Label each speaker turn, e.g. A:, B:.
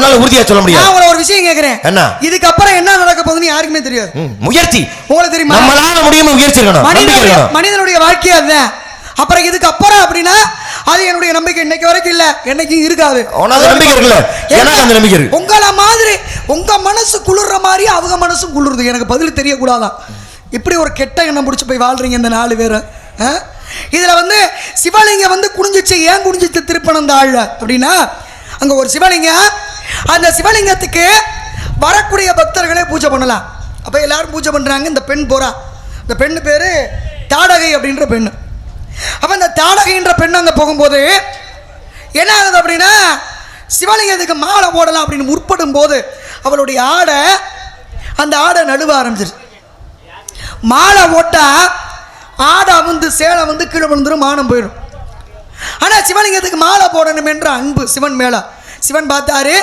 A: உன்னால உறுதியா சொல்ல முடியாது.
B: நான் உங்களுக்கு ஒரு விஷயம் கேக்குறேன்.
A: என்ன?
B: இதுக்கு அப்புறம் என்ன நடக்க போகுதுன்னு யாருக்குமே தெரியாது.
A: முயற்சி
B: உங்களுக்கு தெரியுமா?
A: நம்மளால முடியுமா முயற்சி இருக்கணும்.
B: மனிதனுடைய வாழ்க்கை அதுதான். அப்புறம் இதுக்கு அப்புறம் அப்படின்னா அது என்னுடைய நம்பிக்கை இன்னைக்கு வரைக்கும் இல்ல, என்னைக்கும் இருக்காது.
A: நம்பிக்கை இருக்குல்ல, எனக்கு அந்த நம்பிக்கை இருக்கு.
B: உங்கள மாதிரி உங்க மனசு குளிர்ற மாதிரி அவங்க மனசும் குளிருது. எனக்கு பதில் தெரியக்கூடாதான். இப்படி ஒரு கெட்ட எண்ணம் பிடிச்சி போய் வாழ்றீங்க இந்த 4 பேரும். இதுல வந்து சிவலிங்கம் வந்து குனிஞ்சிச்சு. ஏன் குனிஞ்சிச்சு திருப்பணம் தாழ அப்படின்னா, அங்க ஒரு சிவலிங்கம், அந்த சிவலிங்கத்துக்கு வரக்கூடிய பக்தர்களே பூஜை பண்ணலாம். அப்ப எல்லாரும் பூஜை பண்றாங்க. இந்த பெண் போறா. இந்த பெண்ணு பேரு தாடகை அப்படின்ற பெண்ணு. அப்ப இந்த தாடகைன்ற பெண் அங்க போகும்போது என்ன ஆகுது அப்படின்னா, சிவலிங்கத்துக்கு மாலை போடலாம் அப்படின்னு முற்படும் போது அவளுடைய ஆடை, அந்த ஆடை நழுவ ஆரம்பிச்சிருச்சு. மாலை போட்டா ஆடை வந்து சேலை வந்து கீழே விழுந்துடும், மானம் போயிடும். ஆனா சிவலிங்கத்துக்கு மாலை போடணும் என்ற அன்பு சிவன் மேல. சிவன் பார்த்தாரு,